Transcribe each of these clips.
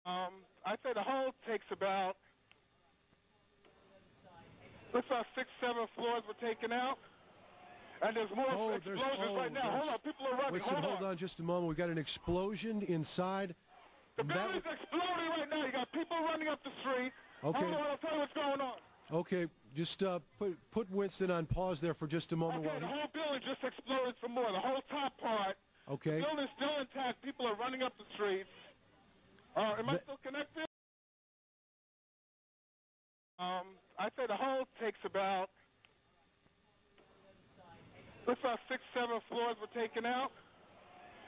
I'd say the whole takes about, looks like 6, 7 floors were taken out. And there's more explosions right now. Hold on, people are running. Hold on just a moment. We've got an explosion inside. The building's exploding right now. You got people running up the street. Okay. Hold on, I'll tell you what's going on. Okay, just put Winston on pause there for just a moment. Okay, the whole building just exploded some more. The whole top part. Okay. The building's still intact. People are running up the streets. Am I still connected? I'd say the whole takes about, looks like 6, 7 floors were taken out.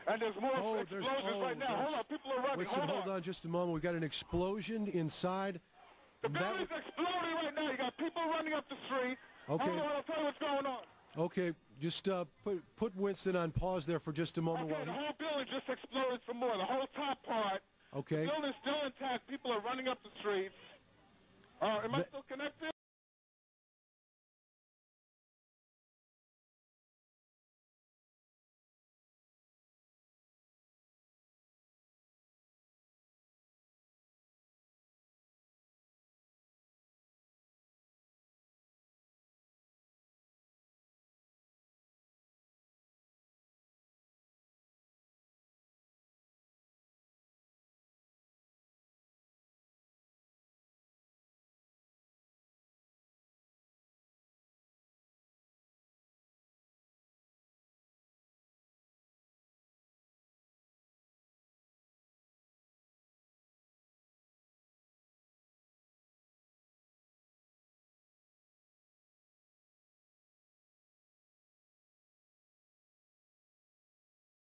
And there's more explosions right now. Hold on, people are running. Winston, hold on just a moment. We've got an explosion inside. The building's exploding right now. You got people running up the street. Okay. Hold on, I'll tell you what's going on. Okay, just put Winston on pause there for just a moment. Okay, the whole building just exploded some more. The whole top part. Okay. The building's still intact. People are running up the streets. Am I still connected?